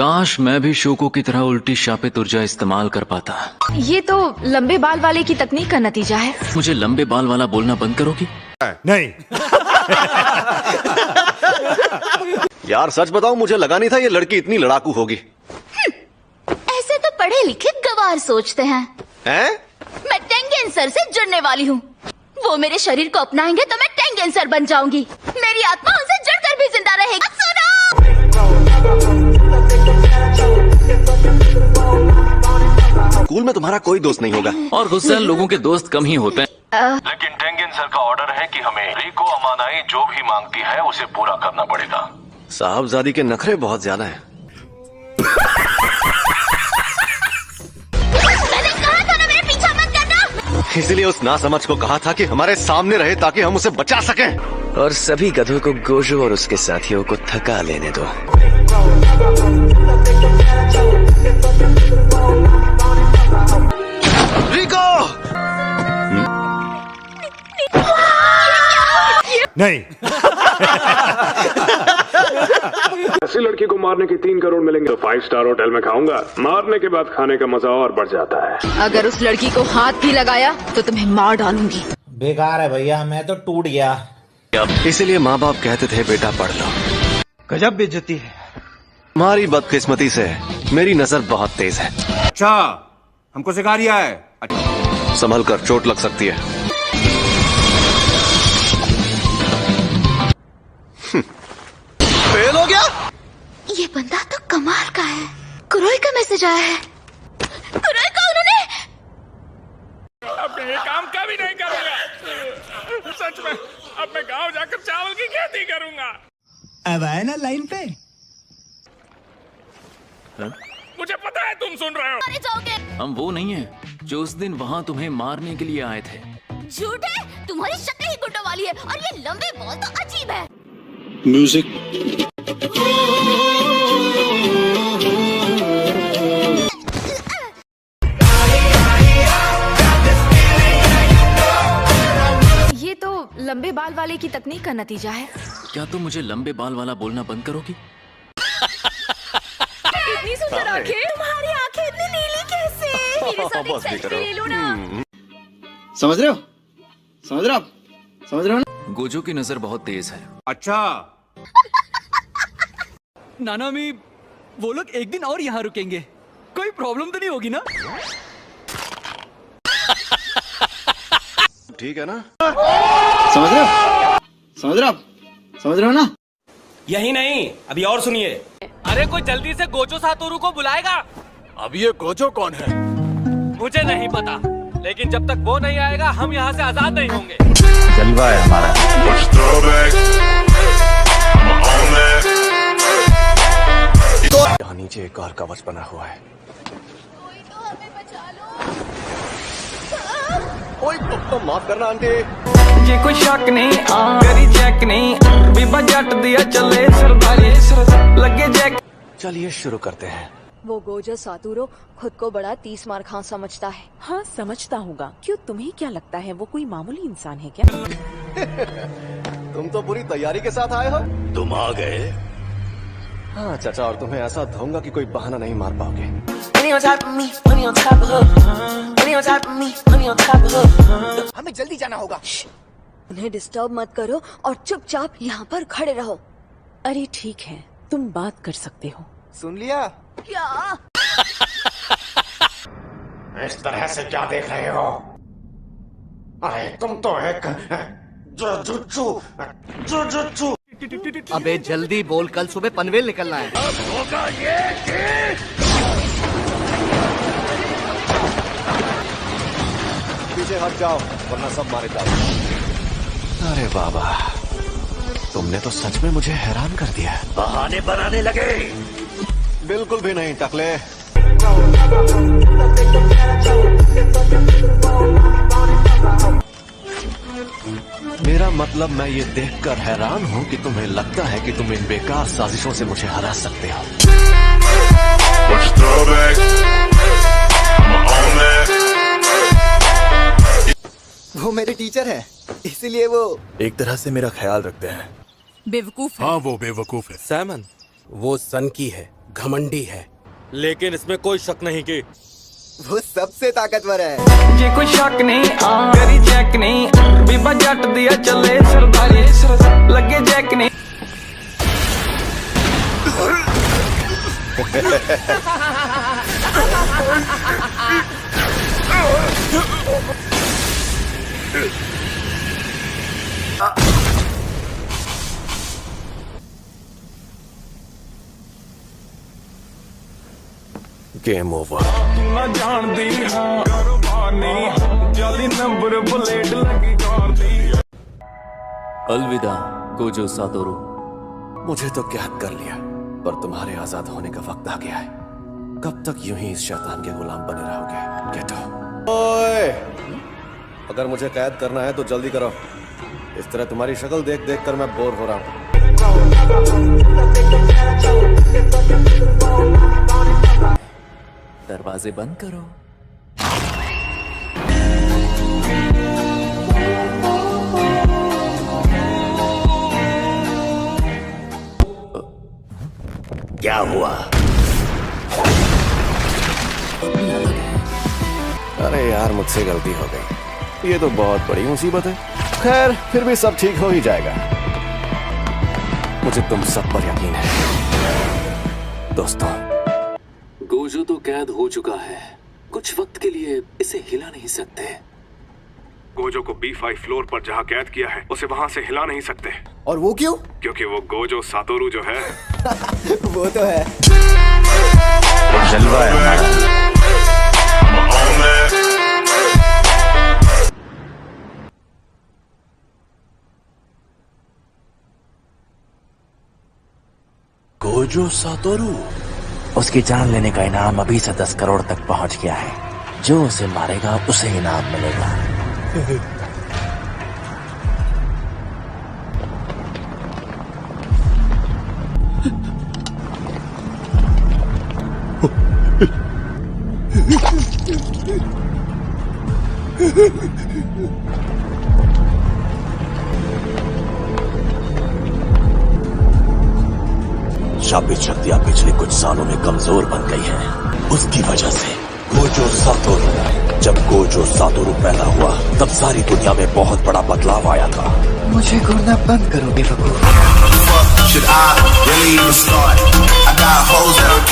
काश मैं भी शोको की तरह उल्टी शापित ऊर्जा इस्तेमाल कर पाता। ये तो लंबे बाल वाले की तकनीक का नतीजा है। मुझे लंबे बाल वाला बोलना बंद करोगी? नहीं। यार सच बताऊं, मुझे लगा नहीं था ये लड़की इतनी लड़ाकू होगी। ऐसे तो पढ़े लिखे गवार सोचते हैं। हैं? मैं टेंगेन सर से जुड़ने वाली हूँ। वो मेरे शरीर को अपनाएंगे तो मैं टेंगेन सर बन जाऊंगी। मेरी आत्मा उनसे जुड़कर भी जिंदा रहेगी। सुनो! स्कूल में तुम्हारा कोई दोस्त नहीं होगा और गुस्सैल लोगों के दोस्त कम ही होते हैं। लेकिन टेंगेन सर का ऑर्डर है कि हमें रिको अमानाई जो भी मांगती है उसे पूरा करना पड़ेगा। साहबजादी के नखरे बहुत ज्यादा हैं। मैंने कहा था ना मेरे पीछा मत करना। इसलिए उस नासमझ को कहा था कि हमारे सामने रहे ताकि हम उसे बचा सकें। और सभी गधों को गोजो और उसके साथियों को थका लेने दो। रिको! नहीं। ऐसी लड़की को मारने के 3 करोड़ मिलेंगे तो 5 स्टार होटल में खाऊंगा। मारने के बाद खाने का मजा और बढ़ जाता है। अगर उस लड़की को हाथ भी लगाया तो तुम्हें मार डालूंगी। बेकार है भैया, मैं तो टूट गया। इसीलिए माँ बाप कहते थे बेटा पढ़ लो। गजब बेइज्जती है। हमारी बदकिस्मती से मेरी नजर बहुत तेज है। अच्छा, हमको सिखा रिया है। संभल कर, चोट लग सकती है। फेल हो गया। ये बंदा तो कमाल का है। कुरोई का मैसेज आया है। कुरोई का उन्होंने अब मैं ये काम कभी नहीं करूंगा। सच में अब मैं गांव जाकर चावल की खेती करूंगा। अब आए ना लाइन पे। मुझे पता है तुम सुन रहे हो। मारे जाओगे। हम वो नहीं है जो उस दिन वहाँ तुम्हें मारने के लिए आए थे। झूठ है, तुम्हारी शक्ल ही गुड्डो वाली है और ये लंबे बाल तो अजीब है। म्यूजिक। ये तो लंबे बाल वाले की तकनीक का नतीजा है। क्या तुम मुझे लंबे बाल वाला बोलना बंद करोगी? इतनी सुंदर आंखें, तुम्हारी आंखें इतनी नीली कैसे? मेरे साथ एक बस भी सेल्फी करो। ले लो ना। समझ रहे हो? समझ रहे हो आप? समझ रहे हो ना? गोजो की नजर बहुत तेज है। अच्छा। नानामी, वो लोग एक दिन और यहाँ रुकेंगे। कोई प्रॉब्लम तो नहीं होगी ना? ठीक है ना? समझ रहे हो? समझ रहे हो आप? समझ रहे हो ना? यही नहीं, अभी और सुनिए। अरे कोई जल्दी से गोजो सातोरू को बुलाएगा। अब ये गोजो कौन है? मुझे नहीं पता, लेकिन जब तक वो नहीं आएगा हम यहाँ से आजाद नहीं होंगे। जलवा है हमारा। यहाँ नीचे एक और कवच बना हुआ है। कोई तो हमें बचा लो। ओए, माफ करना आंटी। ये कोई शक नहीं, करी चेक नहीं, बीबा जट दिया चले सरदारी लगे जैक। चलिए शुरू करते हैं। वो गोजो सातुरो खुद को बड़ा 30 मार खां समझता है। हाँ समझता होगा। क्यों, तुम्हें क्या लगता है वो कोई मामूली इंसान है क्या? तुम तो पूरी तैयारी के साथ आए हो। तुम आ गए। हाँ चाचा, और तुम्हें ऐसा धोऊंगा कि कोई बहाना नहीं मार पाओगे। हमें जल्दी जाना होगा। उन्हें डिस्टर्ब मत करो और चुपचाप यहाँ पर खड़े रहो। अरे ठीक है, तुम बात कर सकते हो। सुन लिया? क्या? इस तरह से क्या देख रहे हो? अरे तुम तो एक जुजुत्सु। अबे जल्दी बोल, कल सुबह पनवेल निकलना है। पीछे हट जाओ वरना सब मारे जाओ। अरे बाबा, तुमने तो सच में मुझे हैरान कर दिया। बहाने बनाने लगे। बिल्कुल भी नहीं टकले। मेरा मतलब मैं ये देखकर हैरान हूँ कि तुम्हें लगता है कि तुम इन बेकार साजिशों से मुझे हरा सकते हो। वो मेरे टीचर है, इसीलिए वो एक तरह से मेरा ख्याल रखते हैं। बेवकूफ है। हाँ वो बेवकूफ है। सैमन, वो सन की है, घमंडी है, लेकिन इसमें कोई शक नहीं कि वो सबसे ताकतवर है। जे कोई शक नहीं करी चेक नहीं बीबा जट दिया चले सरदारी लगे जैक नहीं। Game over. ना जानती हाँ कारोबानी जाली नंबर प्लेट लगी कार दी। अलविदा गोजो सातोरू। मुझे तो कैद कर लिया, पर तुम्हारे आजाद होने का वक्त आ गया है। कब तक यूं ही इस शैतान के गुलाम बने रहोगे? Get out. ओए, अगर मुझे कैद करना है तो जल्दी करो। इस तरह तुम्हारी शक्ल देख देख कर मैं बोर हो रहा हूं। दरवाजे बंद करो। क्या हुआ? अरे यार, मुझसे गलती हो गई। ये तो बहुत बड़ी मुसीबत है। खैर, फिर भी सब ठीक हो ही जाएगा। मुझे तुम सब पर यकीन है दोस्तों। गोजो तो कैद हो चुका है, कुछ वक्त के लिए इसे हिला नहीं सकते। गोजो को B5 फ्लोर पर जहाँ कैद किया है उसे वहाँ से हिला नहीं सकते। और वो क्यों? क्योंकि वो गोजो सातोरू जो है वो तो है। जलवा है हमारा। गोजो सातोरू, उसकी जान लेने का इनाम अभी से 10 करोड़ तक पहुंच गया है। जो उसे मारेगा उसे इनाम मिलेगा। शापित शक्तियां पिछले कुछ सालों में कमजोर बन गई हैं। उसकी वजह से गोजो सातोरू, जब गोजो सातोरू पैदा हुआ तब सारी दुनिया में बहुत बड़ा बदलाव आया था। मुझे घूरना बंद करो बेवकूफ। Should I really even start? I got hoes that I'm